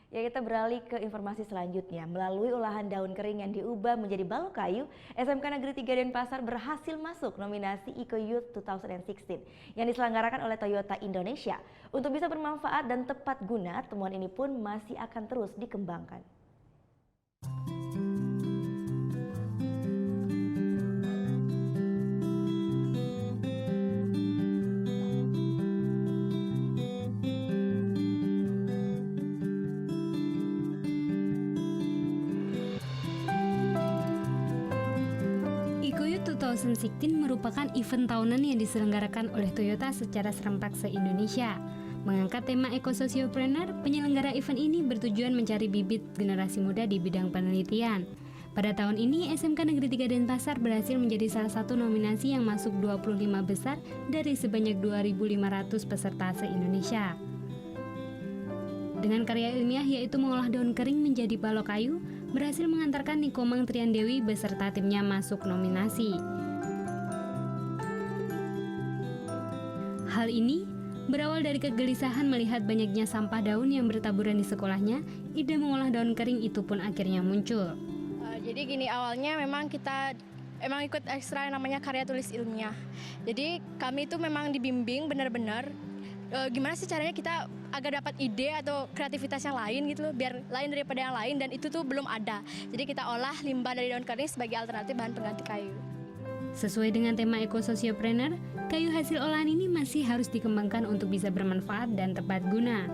Ya, kita beralih ke informasi selanjutnya. Melalui olahan daun kering yang diubah menjadi balok kayu, SMK Negeri 3 Denpasar berhasil masuk nominasi Eco Youth 2016 yang diselenggarakan oleh Toyota Indonesia. Untuk bisa bermanfaat dan tepat guna, temuan ini pun masih akan terus dikembangkan. Eco Youth 2016 merupakan event tahunan yang diselenggarakan oleh Toyota secara serempak se-Indonesia. Mengangkat tema Eco-Sociopreneur, penyelenggara event ini bertujuan mencari bibit generasi muda di bidang penelitian. Pada tahun ini, SMK Negeri 3 Denpasar berhasil menjadi salah satu nominasi yang masuk 25 besar dari sebanyak 2.500 peserta se-Indonesia. Dengan karya ilmiah yaitu mengolah daun kering menjadi balok kayu, berhasil mengantarkan Nikomang Triandewi beserta timnya masuk nominasi. Hal ini berawal dari kegelisahan melihat banyaknya sampah daun yang bertaburan di sekolahnya. Ide mengolah daun kering itu pun akhirnya muncul. Jadi gini, awalnya memang kita ikut ekstra yang namanya karya tulis ilmiah. Jadi kami itu memang dibimbing benar-benar gimana sih caranya kita agar dapat ide atau kreativitas yang lain gitu loh, biar lain daripada yang lain, dan itu tuh belum ada. Jadi kita olah limbah dari daun kering sebagai alternatif bahan pengganti kayu. Sesuai dengan tema Eco-Sociopreneur, kayu hasil olahan ini masih harus dikembangkan untuk bisa bermanfaat dan tepat guna.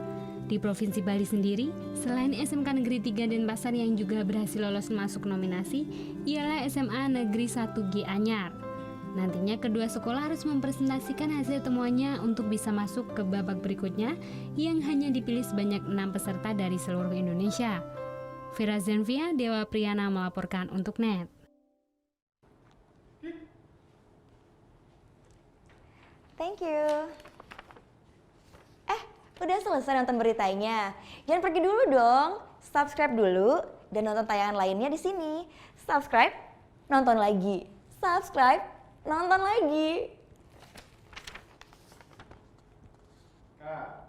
Di Provinsi Bali sendiri, selain SMK Negeri 3 Denpasar yang juga berhasil lolos masuk nominasi, ialah SMA Negeri 1G Anyar. Nantinya kedua sekolah harus mempresentasikan hasil temuannya untuk bisa masuk ke babak berikutnya yang hanya dipilih sebanyak 6 peserta dari seluruh Indonesia. Vira Zenvia, Dewa Priyana melaporkan untuk NET. Thank you. Udah selesai nonton beritanya? Jangan pergi dulu dong. Subscribe dulu dan nonton tayangan lainnya di sini. Subscribe, nonton lagi. Subscribe, nonton lagi. Kak.